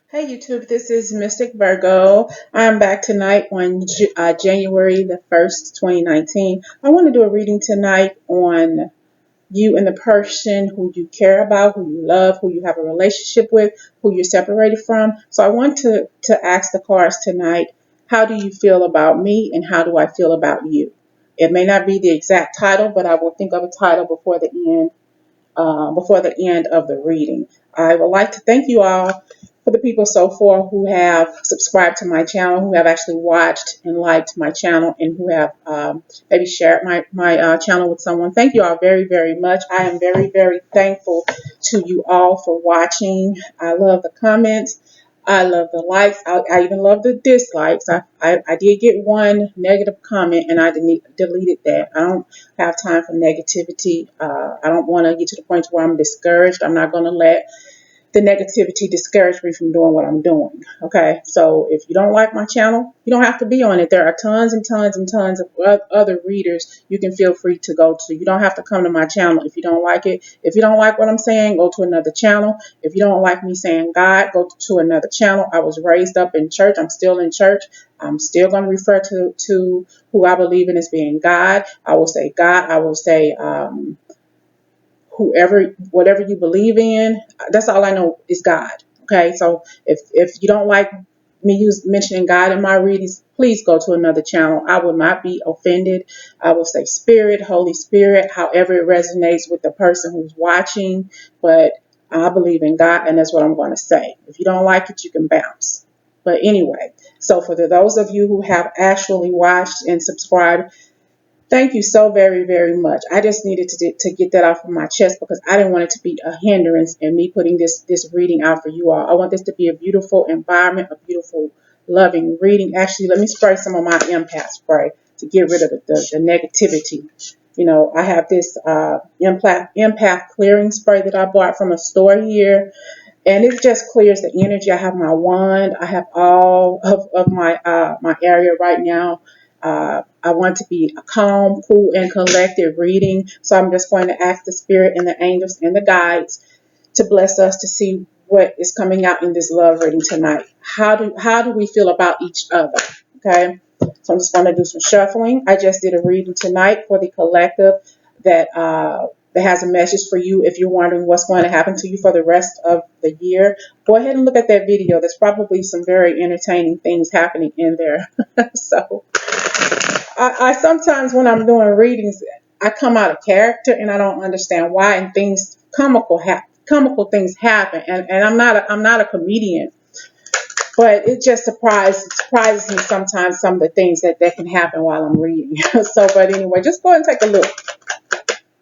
Hey YouTube, this is Mystic Virgo. I'm back tonight on January the 1st, 2019. I want to do a reading tonight on you and the person who you care about, who you love, who you have a relationship with, who you're separated from. So I want to ask the cards tonight, how do you feel about me and how do I feel about you? It may not be the exact title, but I will think of a title before the end of the reading. I would like to thank you all for the people so far who have subscribed to my channel, who have actually watched and liked my channel, and who have maybe shared my channel with someone. Thank you all very, very much. I am very, very thankful to you all for watching. I love the comments. I love the likes. I even love the dislikes. I did get one negative comment and I deleted that. I don't have time for negativity. I don't want to get to the point where I'm discouraged. I'm not going to let the negativity discourage me from doing what I'm doing. Okay, so if you don't like my channel, you don't have to be on it. There are tons and tons and tons of other readers you can feel free to go to. You don't have to come to my channel if you don't like it. If you don't like what I'm saying, go to another channel. If you don't like me saying God, go to another channel. I was raised up in church. I'm still in church. I'm still going to refer to who I believe in as being God. I will say God. I will say whoever, whatever you believe in, that's all I know is God. Okay, so if you don't like me mentioning God in my readings, please go to another channel. I will not be offended. I will say Spirit, Holy Spirit, however it resonates with the person who's watching. But I believe in God, and that's what I'm going to say. If you don't like it, you can bounce. But anyway, so for those of you who have actually watched and subscribed, thank you so very, very much. I just needed to get that off of my chest because I didn't want it to be a hindrance in me putting this reading out for you all. I want this to be a beautiful environment, a beautiful, loving reading. Actually, let me spray some of my empath spray to get rid of the negativity. You know, I have this empath clearing spray that I bought from a store here, and it just clears the energy. I have my wand. I have all of my area right now. I want to be a calm, cool, and collected reading. So I'm just going to ask the spirit and the angels and the guides to bless us to see what is coming out in this love reading tonight. How do we feel about each other? Okay. So I'm just going to do some shuffling. I just did a reading tonight for the collective that has a message for you if you're wondering what's going to happen to you for the rest of the year. Go ahead and look at that video. There's probably some very entertaining things happening in there. So I sometimes when I'm doing readings, I come out of character and I don't understand why, and things comical things happen. And I'm not a comedian, but it just surprises me sometimes some of the things that can happen while I'm reading. So, but anyway, just go and take a look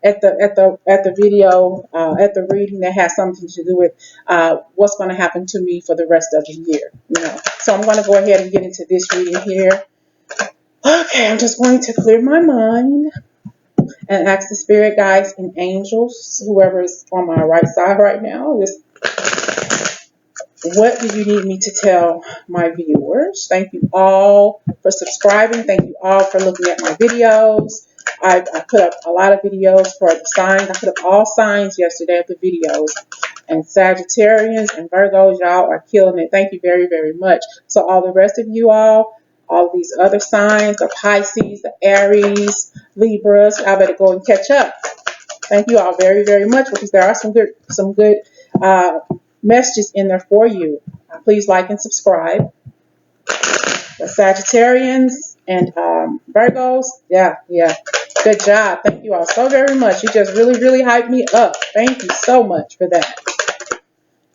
at the video at the reading that has something to do with what's going to happen to me for the rest of the year. You know, so I'm going to go ahead and get into this reading here. Okay, I'm just going to clear my mind and ask the spirit guides and angels, whoever is on my right side right now, just what do you need me to tell my viewers? Thank you all for subscribing. Thank you all for looking at my videos. I put up a lot of videos for the signs. I put up all signs yesterday of the videos. And Sagittarians and Virgos, y'all are killing it. Thank you very, very much. So all the rest of you all these other signs, the Pisces, the Aries, Libras, I better go and catch up. Thank you all very, very much because there are some good messages in there for you. Please like and subscribe. The Sagittarians and Virgos, yeah. Good job. Thank you all so very much. You just really, really hyped me up. Thank you so much for that.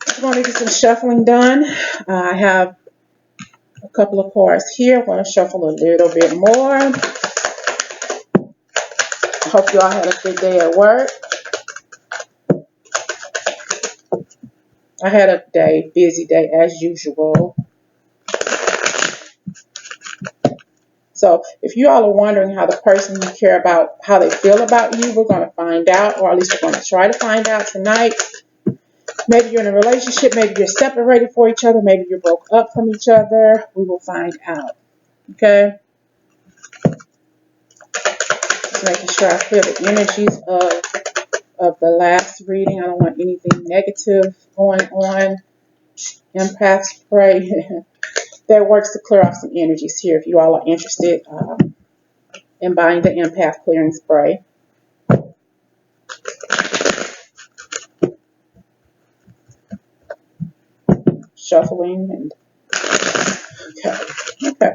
I'm going to get some shuffling done. I have a couple of cards here. I'm going to shuffle a little bit more. I hope you all had a good day at work. I had a busy day as usual. So if you all are wondering how the person you care about, how they feel about you, we're going to find out, or at least we're going to try to find out tonight. Maybe you're in a relationship, maybe you're separated for each other, maybe you broke up from each other. We will find out. Okay? Just making sure I clear the energies of the last reading. I don't want anything negative going on. Empath spray that works to clear off some energies here if you all are interested in buying the empath clearing spray. Shuffling and okay. Okay.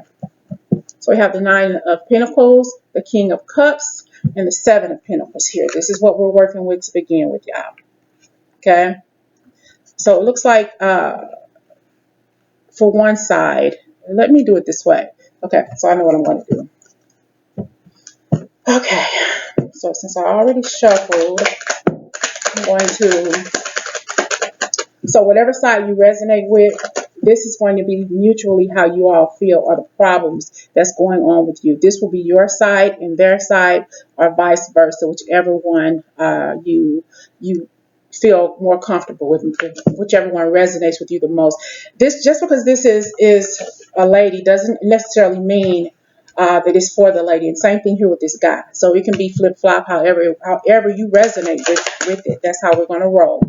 So we have the Nine of Pentacles, the King of Cups, and the Seven of Pentacles here. This is what we're working with to begin with, y'all. Okay. So it looks like for one side, let me do it this way. Okay, so I know what I'm going to do. Okay, so since I already shuffled, I'm going to, so whatever side you resonate with, this is going to be mutually how you all feel or the problems that's going on with you. This will be your side and their side, or vice versa, whichever one you feel more comfortable with, whichever one resonates with you the most. This, just because this is a lady doesn't necessarily mean that it's for the lady. And same thing here with this guy. So it can be flip flop, however you resonate with it. That's how we're gonna roll.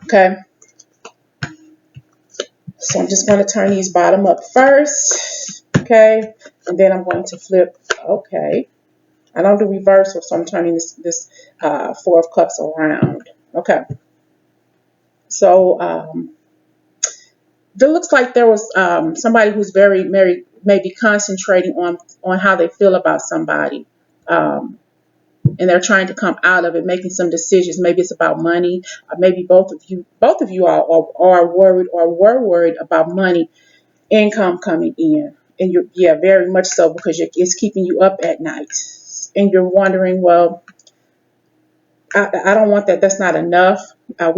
Okay. So I'm just going to turn these bottom up first, okay, and then I'm going to flip. Okay, I don't do reversal, so I'm turning this Four of Cups around. Okay, so it looks like there was somebody who's very maybe concentrating on how they feel about somebody. And they're trying to come out of it, making some decisions. Maybe it's about money. Maybe both of you are worried or were worried about money, income coming in, and you're very much so, because it's keeping you up at night, and you're wondering, well, I don't want that. That's not enough. I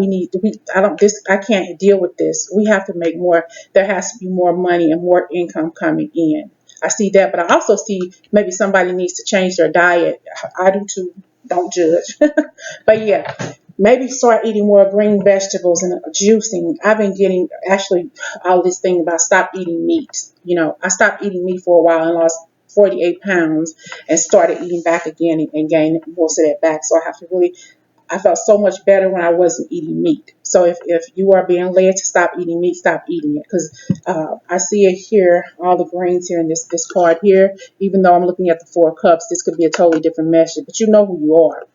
can't deal with this. We have to make more. There has to be more money and more income coming in. I see that, but I also see maybe somebody needs to change their diet. I do too. Don't judge. But yeah, maybe start eating more green vegetables and juicing. I've been getting actually all this thing about stop eating meat. I stopped eating meat for a while and lost 48 pounds and started eating back again and gained most of that back. So I felt so much better when I wasn't eating meat. So if you are being led to stop eating meat, stop eating it. Because I see it here, all the greens here in this card here. Even though I'm looking at the Four of Cups, this could be a totally different message. But you know who you are.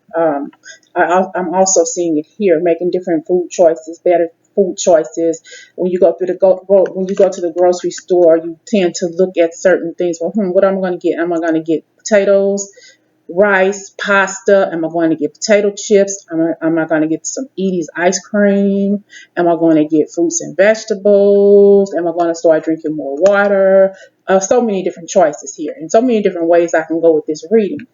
I'm also seeing it here, making different food choices, better food choices. When you go to the grocery store, you tend to look at certain things. Well, what am I going to get? Am I going to get potatoes, rice, pasta? Am I going to get potato chips? Am I going to get some Edie's ice cream? Am I going to get fruits and vegetables? Am I going to start drinking more water? So many different choices here, and so many different ways I can go with this reading.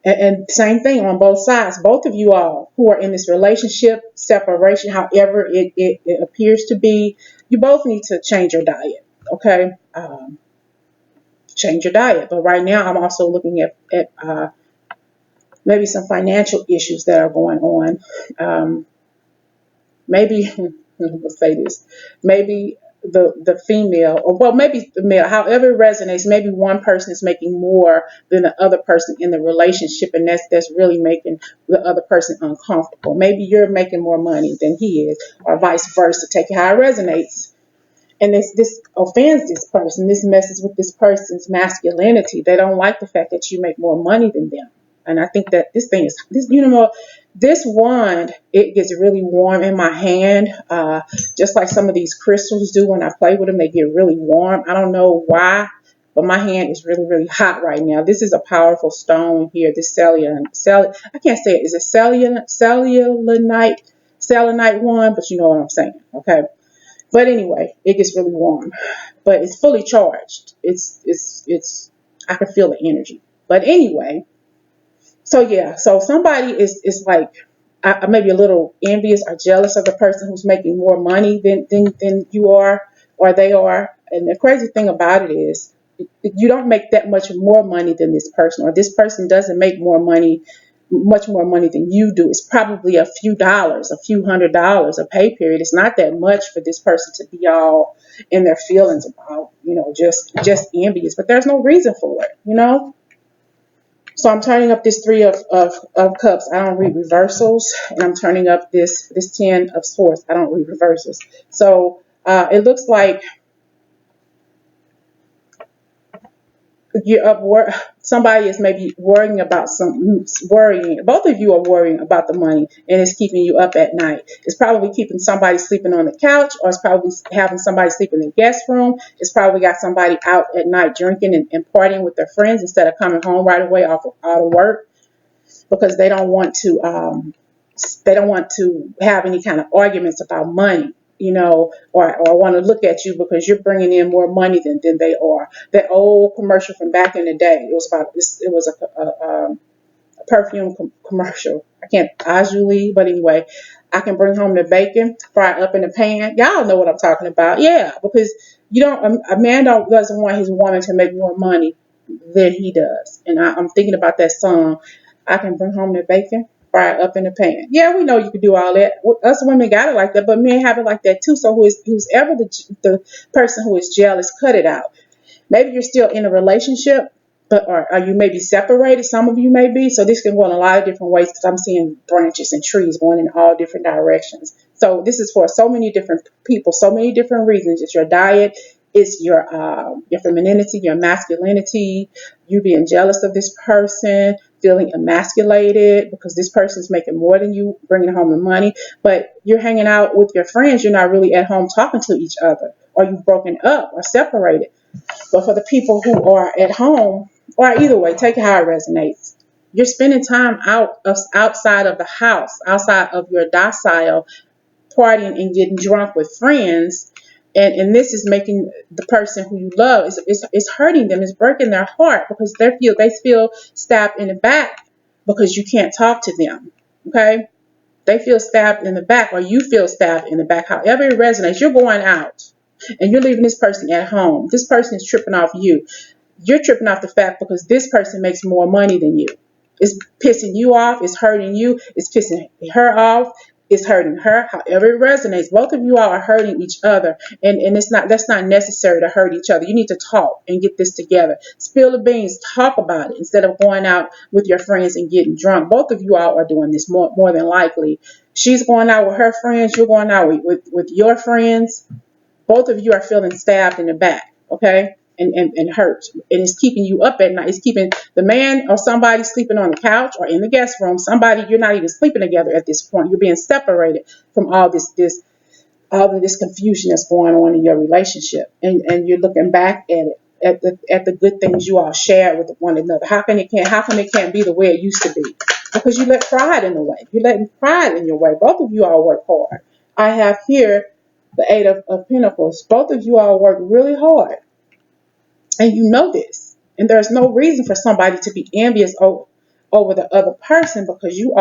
And same thing on both sides. Both of you all who are in this relationship, separation, however it appears to be, you both need to change your diet. Okay, change your diet. But right now, I'm also looking at maybe some financial issues that are going on. Maybe let's say this. Maybe the female, or well, maybe the male, however it resonates, maybe one person is making more than the other person in the relationship, and that's really making the other person uncomfortable. Maybe you're making more money than he is, or vice versa. Take it how it resonates. And this offends this person. This messes with this person's masculinity. They don't like the fact that you make more money than them. And I think that this wand, it gets really warm in my hand, just like some of these crystals do. When I play with them, they get really warm. I don't know why, but my hand is really, really hot right now. This is a powerful stone here. This I can't say it. Is it selenite one? But you know what I'm saying, okay? But anyway, it gets really warm, but it's fully charged. I can feel the energy. But anyway, so yeah, so somebody is like maybe a little envious or jealous of the person who's making more money than you are or they are. And the crazy thing about it is you don't make that much more money than this person, or this person doesn't make much more money than you do. It's probably a few dollars, a few $100 a pay period. It's not that much for this person to be all in their feelings about, just envious. But there's no reason for it. So I'm turning up this Three of Cups. I don't read reversals. And I'm turning up this 10 of Swords. I don't read reversals. So It looks like you're up somebody is maybe worrying about some worrying, both of you are worrying about the money, and it's keeping you up at night. It's probably keeping somebody sleeping on the couch, or it's probably having somebody sleep in the guest room. It's probably got somebody out at night drinking and partying with their friends instead of coming home right away out of work, because they don't want to have any kind of arguments about money, or want to look at you because you're bringing in more money than they are. That old commercial from back in the day, it was about this. It was a perfume commercial. I can't Ajuli, but anyway, I can bring home the bacon, fry it up in the pan. Y'all know what I'm talking about, yeah. Because you don't, a man doesn't want his woman to make more money than he does. And I'm thinking about that song. I can bring home the bacon, fry it up in the pan. Yeah, we know you can do all that. Us women got it like that, but men have it like that too. So who's ever the person who is jealous, cut it out. Maybe you're still in a relationship, but or you may be separated. Some of you may be. So this can go in a lot of different ways, because I'm seeing branches and trees going in all different directions. So this is for so many different people, so many different reasons. It's your diet, it's your femininity, your masculinity, you being jealous of this person, feeling emasculated because this person's making more than you, bringing home the money, but you're hanging out with your friends. You're not really at home talking to each other, or you've broken up or separated. But for the people who are at home, or either way, take it how it resonates. You're spending time outside of the house, outside of your docile, partying and getting drunk with friends. And this is making the person who you love is hurting them, is breaking their heart, because they feel stabbed in the back because you can't talk to them. Okay? They feel stabbed in the back, or you feel stabbed in the back. However it resonates, you're going out and you're leaving this person at home. This person is tripping off you. You're tripping off the fact because this person makes more money than you. It's pissing you off. It's hurting you. It's pissing her off. It's hurting her. However it resonates, both of you all are hurting each other, and that's not necessary to hurt each other. You need to talk and get this together. Spill the beans. Talk about it instead of going out with your friends and getting drunk. Both of you all are doing this more than likely. She's going out with her friends. You're going out with your friends. Both of you are feeling stabbed in the back, okay, and hurt. And it's keeping you up at night. It's keeping the man or somebody sleeping on the couch or in the guest room. Somebody, you're not even sleeping together at this point. You're being separated from all of this confusion that's going on in your relationship. And you're looking back at it, at the good things you all share with one another. How come it can't be the way it used to be? Because you let pride in the way. You're letting pride in your way. Both of you all work hard. I have here the Eight of Pentacles. Both of you all work really hard, and you know this. And there's no reason for somebody to be envious over the other person, because you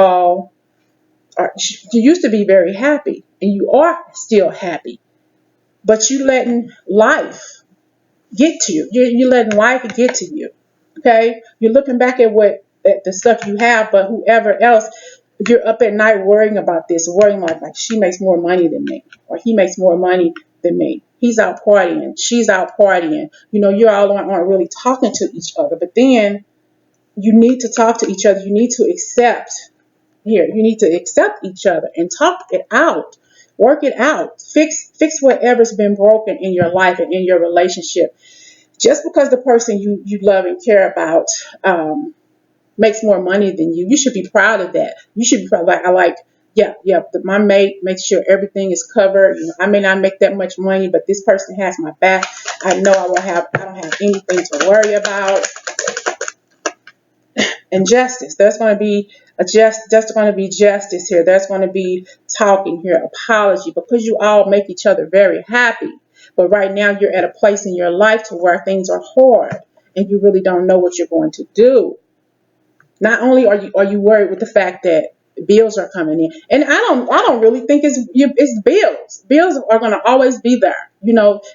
used to be very happy, and you are still happy, but you letting life get to you. You're letting life get to you. Okay, you're looking back at the stuff you have, but whoever else, you're up at night worrying about this, worrying like she makes more money than me, or he makes more money than me. He's out partying, she's out partying. You all aren't really talking to each other, but then you need to talk to each other. You need to accept here. You need to accept each other and talk it out. Work it out. Fix whatever's been broken in your life and in your relationship. Just because the person you love and care about makes more money than you should be proud of that. You should be proud. My mate makes sure everything is covered. I may not make that much money, but this person has my back. I know I don't have anything to worry about. And justice. There's going to be there's going to be justice here. There's going to be talking here, apology, because you all make each other very happy. But right now you're at a place in your life to where things are hard and you really don't know what you're going to do. Not only are you worried with the fact that bills are coming in, and I don't really think it's bills. Bills are going to always be there.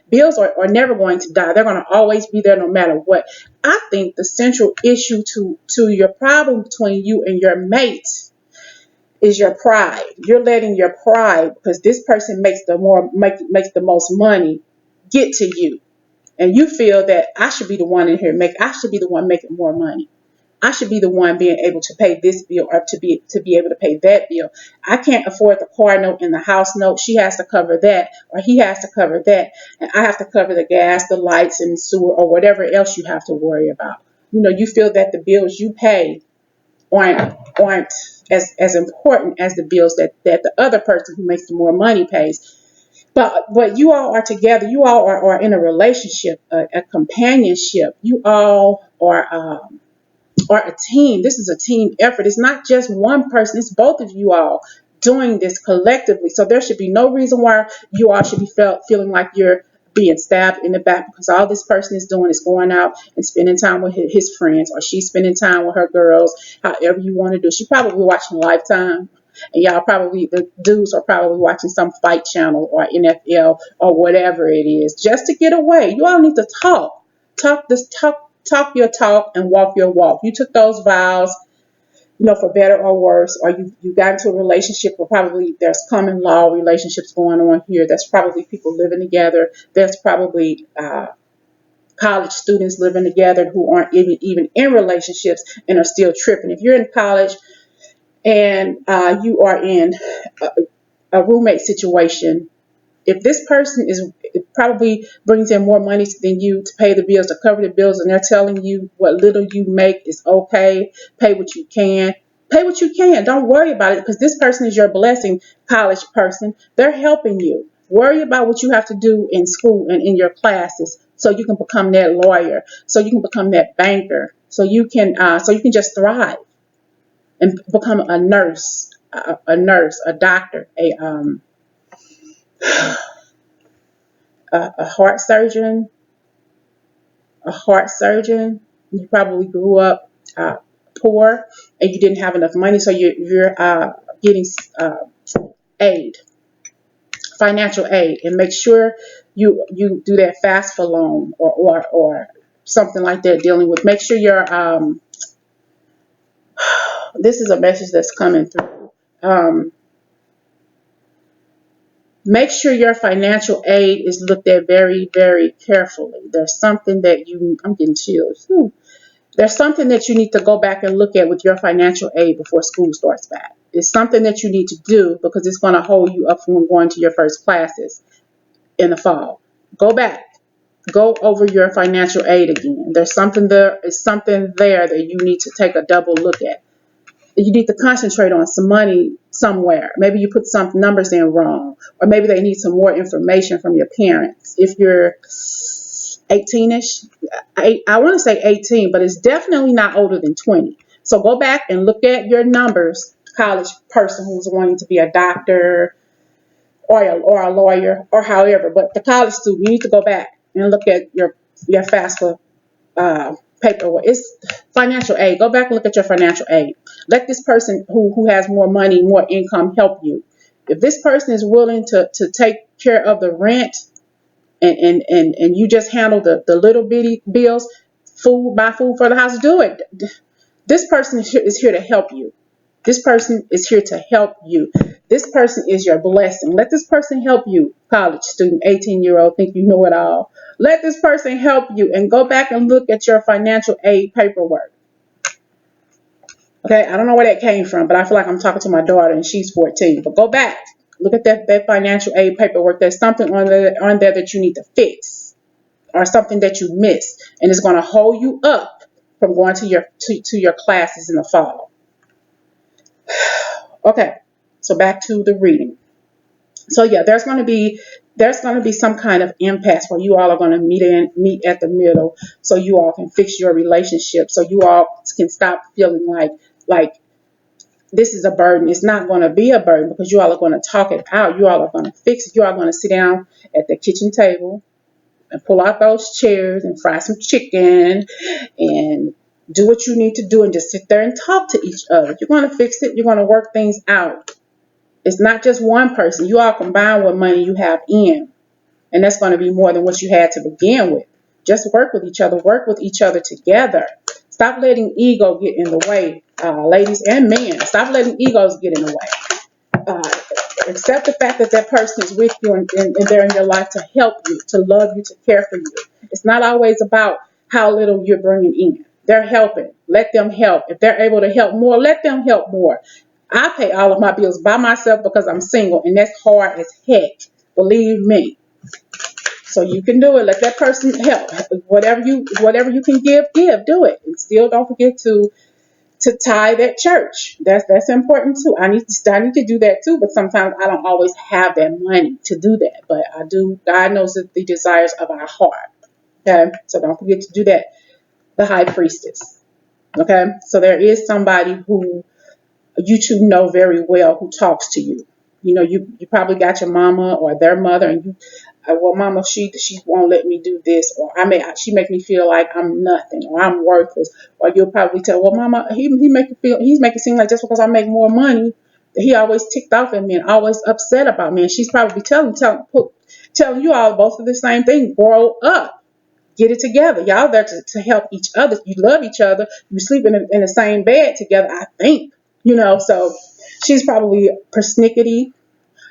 Bills are never going to die. They're going to always be there no matter what. I think the central issue to your problem between you and your mate is your pride. You're letting your pride, because this person makes the most money, get to you, and you feel that I should be the one in here I should be the one making more money. I should be the one being able to pay this bill or to be able to pay that bill. I can't afford the car note and the house note. She has to cover that, or he has to cover that, and I have to cover the gas, the lights, and sewer, or whatever else you have to worry about. You feel that the bills you pay aren't as important as the bills that the other person who makes the more money pays. But you all are together. You all are in a relationship, a companionship. You all are a team. This is a team effort. It's not just one person. It's both of you all doing this collectively. So there should be no reason why you all should be feeling like you're being stabbed in the back, because all this person is doing is going out and spending time with his friends, or she's spending time with her girls, however you want to do. She's probably watching Lifetime. And y'all probably, the dudes are probably watching some fight channel or NFL or whatever it is, just to get away. You all need to talk your talk and walk your walk. You took those vows, for better or worse, or you got into a relationship where probably there's common law relationships going on here. There's probably people living together. There's probably college students living together who aren't even in relationships and are still tripping. If you're in college and you are in a roommate situation, if this person is it probably brings in more money than you to pay the bills, to cover the bills, and they're telling you what little you make is okay, pay what you can. Pay what you can. Don't worry about it, because this person is your blessing, college person. They're helping you. Worry about what you have to do in school and in your classes, so you can become that lawyer, so you can become that banker, so you can just thrive and become a nurse, a doctor, a heart surgeon. You probably grew up poor and you didn't have enough money, so you're getting aid, financial aid, and make sure you do that FAFSA loan or something like that. Dealing with, make sure you're. This is a message that's coming through. Make sure your financial aid is looked at very, very carefully. There's something that I'm getting chills. There's something that you need to go back and look at with your financial aid before school starts back. It's something that you need to do, because it's going to hold you up from going to your first classes in the fall. Go back. Go over your financial aid again. There's something there. It's something there that you need to take a double look at. You need to concentrate on some money somewhere. Maybe you put some numbers in wrong, or maybe they need some more information from your parents. If you're 18ish, I want to say 18, but it's definitely not older than 20. So go back and look at your numbers, college person who's wanting to be a doctor or a lawyer or however. But the college student, you need to go back and look at your FAFSA paperwork. It's financial aid. Go back and look at your financial aid. Let this person who has more money, more income help you. If this person is willing to take care of the rent, and you just handle the little bitty bills, buy food for the house, do it. This person is here to help you. This person is here to help you. This person is your blessing. Let this person help you, college student, 18-year-old, think you know it all. Let this person help you, and go back and look at your financial aid paperwork. Okay, I don't know where that came from, but I feel like I'm talking to my daughter and she's 14. But go back, look at that financial aid paperwork. There's something on there that you need to fix, or something that you missed, and it's going to hold you up from going to your classes in the fall. Okay, so back to the reading. So yeah, there's going to be some kind of impasse where you all are going to meet at the middle, so you all can fix your relationship, so you all can stop feeling like this is a burden. It's not going to be a burden, because you all are going to talk it out. You all are going to fix it. You all are going to sit down at the kitchen table and pull out those chairs and fry some chicken and do what you need to do, and just sit there and talk to each other. You're going to fix it. You're going to work things out. It's not just one person. You all combine what money you have in, and that's going to be more than what you had to begin with. Just work with each other. Work with each other together. Stop letting ego get in the way, ladies and men. Stop letting egos get in the way. Accept the fact that that person is with you, and they're in your life to help you, to love you, to care for you. It's not always about how little you're bringing in. They're helping. Let them help. If they're able to help more, let them help more. I pay all of my bills by myself because I'm single, and that's hard as heck. Believe me. So you can do it. Let that person help. Whatever you can give. Do it. And still don't forget to tithe at church. That's important too. I need to do that too, but sometimes I don't always have that money to do that. But I do. God knows the desires of our heart. Okay, so don't forget to do that. The high priestess. Okay, so there is somebody who you two know very well who talks to you. You probably got your mama or their mother, and well, mama, she won't let me do this, or she make me feel like I'm nothing, or I'm worthless, or you'll probably tell, well, mama, he's making it seem like just because I make more money, that he always ticked off at me and always upset about me, and she's probably telling you all both of the same thing. Grow up. Get it together. Y'all there to help each other. You love each other. You sleep in the same bed together, I think. So she's probably persnickety.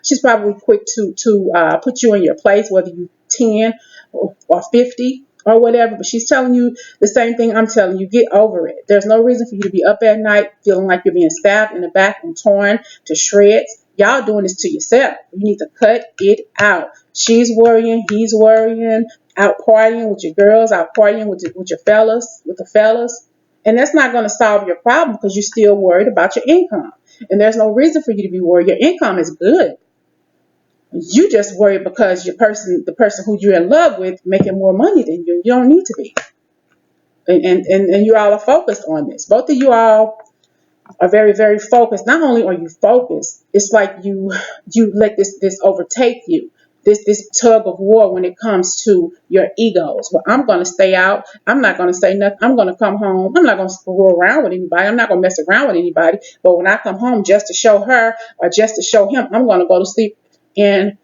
She's probably quick to put you in your place, whether you 10 or 50 or whatever. But she's telling you the same thing I'm telling you. Get over it. There's no reason for you to be up at night feeling like you're being stabbed in the back and torn to shreds. Y'all doing this to yourself. You need to cut it out. She's worrying. He's worrying. Out partying with your girls. Out partying with your fellas. With the fellas. And that's not going to solve your problem because you're still worried about your income. And there's no reason for you to be worried. Your income is good. You just worry because the person who you're in love with, making more money than you. You don't need to be. And you all are focused on this. Both of you all are very, very focused. Not only are you focused, it's like you let this overtake you. This tug of war when it comes to your egos. Well, I'm going to stay out. I'm not going to say nothing. I'm going to come home. I'm not going to screw around with anybody. I'm not going to mess around with anybody. But when I come home, just to show her or just to show him, I'm going to go to sleep in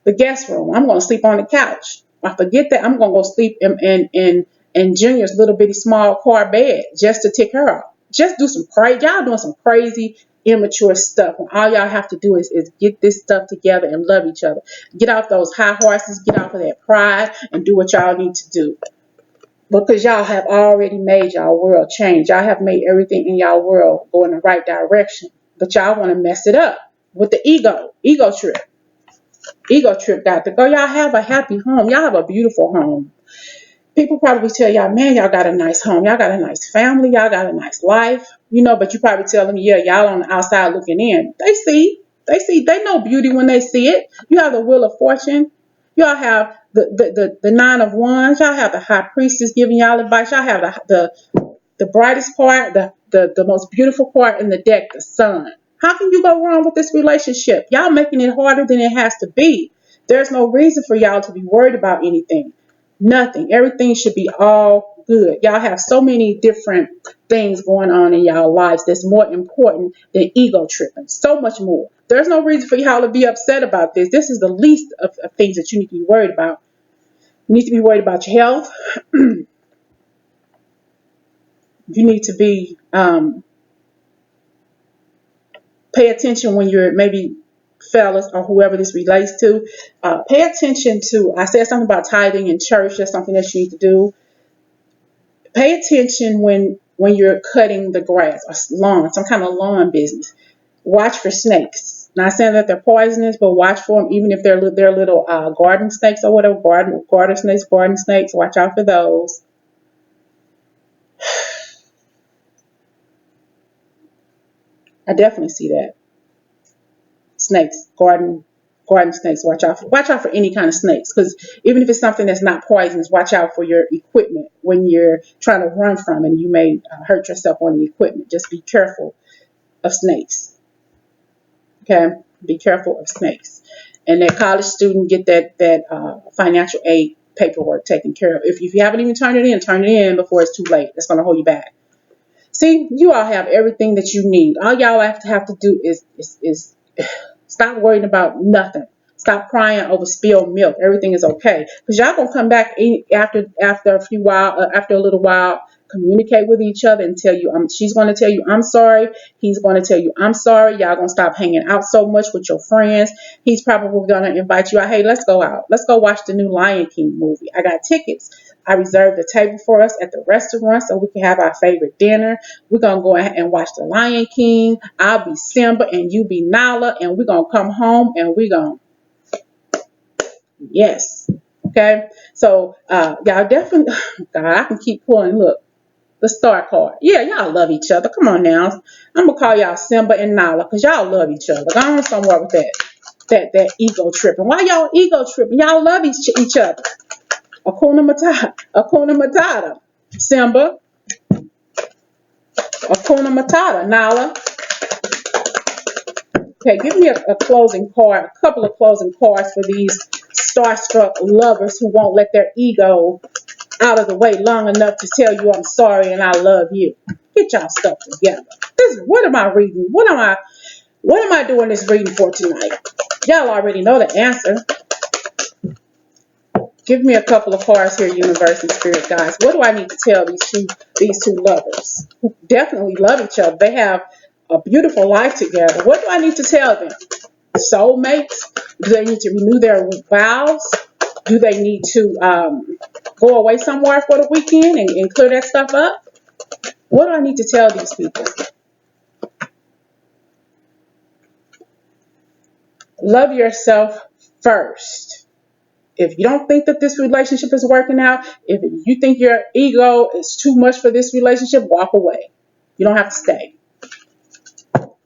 the guest room. I'm going to sleep on the couch. I forget that. I'm going to go sleep in Junior's little bitty small car bed just to tick her off. Just do some crazy. Y'all doing some crazy, immature stuff. When all y'all have to do is get this stuff together and love each other. Get off those high horses. Get off of that pride and do what y'all need to do. Because y'all have already made y'all world change. Y'all have made everything in y'all world go in the right direction. But y'all want to mess it up with the ego trip. Ego trip got to go. Y'all have a happy home. Y'all have a beautiful home. People probably tell y'all, man, y'all got a nice home. Y'all got a nice family. Y'all got a nice life. But you probably tell them, yeah, y'all on the outside looking in. They know beauty when they see it. You have the wheel of fortune. Y'all have the nine of wands. Y'all have the high priestess giving y'all advice. Y'all have the brightest part, the most beautiful part in the deck, the sun. How can you go wrong with this relationship? Y'all making it harder than it has to be. There's no reason for y'all to be worried about anything. Nothing. Everything should be all good. Y'all have so many different things going on in y'all lives that's more important than ego tripping. So much more. There's no reason for y'all to be upset about this. This is the least of things that you need to be worried about. You need to be worried about your health. You need to be pay attention when you're maybe fellas or whoever this relates to. Pay attention to, I said something about tithing in church. That's something that you need to do. Pay attention when you're cutting the grass or lawn, some kind of lawn business. Watch for snakes. Not saying that they're poisonous, but watch for them, even if they're little garden snakes or whatever, garden snakes. Watch out for those. I definitely see that. Snakes, garden snakes. Watch out for any kind of snakes, because even if it's something that's not poisonous, watch out for your equipment when you're trying to run from it and you may hurt yourself on the equipment. Just be careful of snakes. Okay, be careful of snakes. And that college student, get that financial aid paperwork taken care of. If you haven't even turned it in, turn it in before it's too late. That's going to hold you back. See, you all have everything that you need. All y'all have to do is stop worrying about nothing. Stop crying over spilled milk. Everything is okay, because y'all gonna come back after a little while. Communicate with each other and tell you. She's gonna tell you, I'm sorry. He's gonna tell you, I'm sorry. Y'all gonna stop hanging out so much with your friends. He's probably gonna invite you out. Hey, let's go out. Let's go watch the new Lion King movie. I got tickets. I reserved a table for us at the restaurant so we can have our favorite dinner. We're going to go ahead and watch The Lion King. I'll be Simba and you be Nala, and we're going to come home and we're going to, yes. Okay. So, y'all definitely, God, I can keep pulling. Look, the star card. Yeah, y'all love each other. Come on now. I'm going to call y'all Simba and Nala because y'all love each other. Go on somewhere with that. That ego tripping. Why y'all ego tripping? Y'all love each other. Akuna Matata. Akuna Matata. Simba. Akuna Matata. Nala. Okay, give me a closing card, a couple of closing cards for these starstruck lovers who won't let their ego out of the way long enough to tell you I'm sorry and I love you. Get y'all stuff together. What am I reading? What am I doing this reading for tonight? Y'all already know the answer. Give me a couple of cards here, universe and spirit guides. What do I need to tell these two lovers who definitely love each other? They have a beautiful life together. What do I need to tell them? Soulmates? Do they need to renew their vows? Do they need to go away somewhere for the weekend and clear that stuff up? What do I need to tell these people? Love yourself first. If you don't think that this relationship is working out, if you think your ego is too much for this relationship, walk away. You don't have to stay.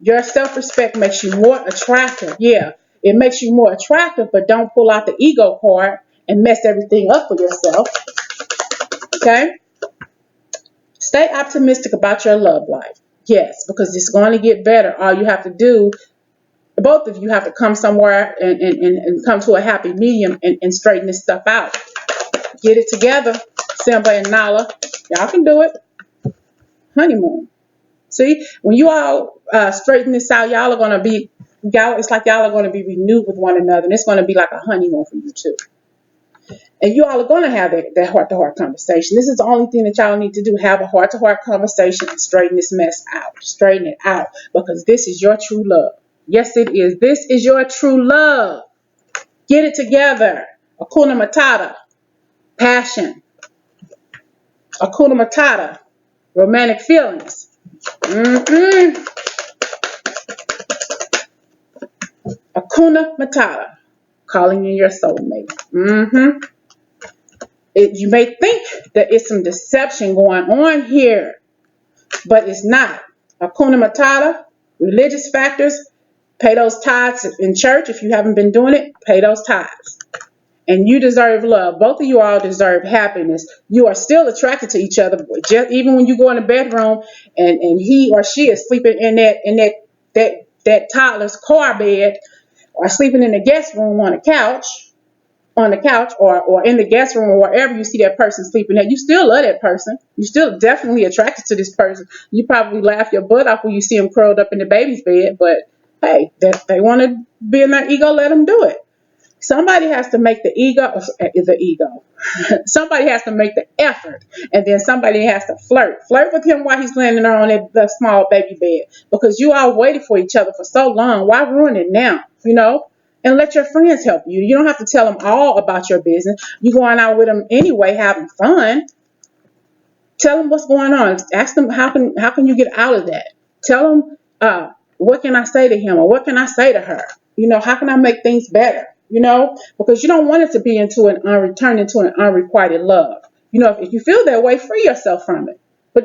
Your self-respect makes you more attractive. Yeah, it makes you more attractive, but don't pull out the ego card and mess everything up for yourself. Okay? Stay optimistic about your love life. Yes, because it's going to get better. All you have to do, both of you have to come somewhere and come to a happy medium and straighten this stuff out. Get it together, Simba and Nala. Y'all can do it. Honeymoon. See, when you all straighten this out, it's like y'all are going to be renewed with one another, and it's going to be like a honeymoon for you too. And you all are going to have that heart-to-heart conversation. This is the only thing that y'all need to do. Have a heart-to-heart conversation and straighten this mess out. Straighten it out, because this is your true love. Yes, it is. This is your true love. Get it together. Hakuna Matata. Passion. Hakuna Matata. Romantic feelings. Hakuna Matata. Calling in your soulmate. You may think that it's some deception going on here, but it's not. Hakuna Matata. Religious factors. Pay those tithes in church. If you haven't been doing it, pay those tithes. And you deserve love. Both of you all deserve happiness. You are still attracted to each other, even when you go in the bedroom and he or she is sleeping in that toddler's car bed, or sleeping in the guest room on the couch, or in the guest room, or wherever you see that person sleeping at. You still love that person. You still definitely attracted to this person. You probably laugh your butt off when you see them curled up in the baby's bed, but hey, they want to be in their ego, let them do it. Somebody has to make the ego. Somebody has to make the effort, and then somebody has to flirt with him while he's laying there on that small baby bed, because you all waited for each other for so long. Why ruin it now? And let your friends help you. You don't have to tell them all about your business. You're going out with them anyway, having fun. Tell them what's going on. Ask them how can you get out of that. Tell them what can I say to him, or what can I say to her. How can I make things better? Because you don't want it to be turn into an unrequited love. If you feel that way, free yourself from it. But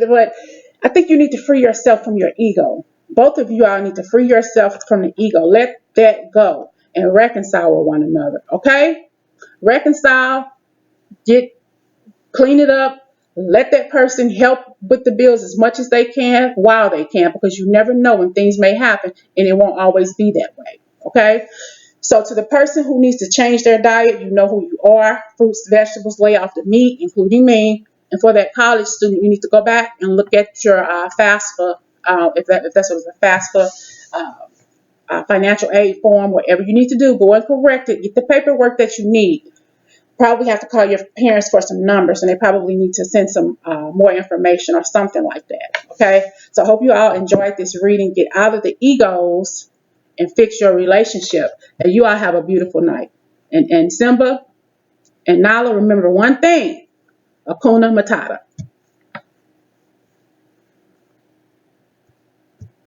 I think you need to free yourself from your ego. Both of you all need to free yourself from the ego. Let that go and reconcile with one another. Okay? Reconcile. Clean it up. Let that person help with the bills as much as they can while they can, because you never know when things may happen, and it won't always be that way. Okay? So to the person who needs to change their diet, you know who you are. Fruits, vegetables, lay off the meat, including me. And for that college student, you need to go back and look at your FAFSA, if that's what it's a FAFSA financial aid form, whatever you need to do, go and correct it. Get the paperwork that you need. Probably have to call your parents for some numbers, and they probably need to send some more information or something like that. Okay? So I hope you all enjoyed this reading. Get out of the egos and fix your relationship. And you all have a beautiful night. And Simba and Nala, remember one thing. Akuna Matata.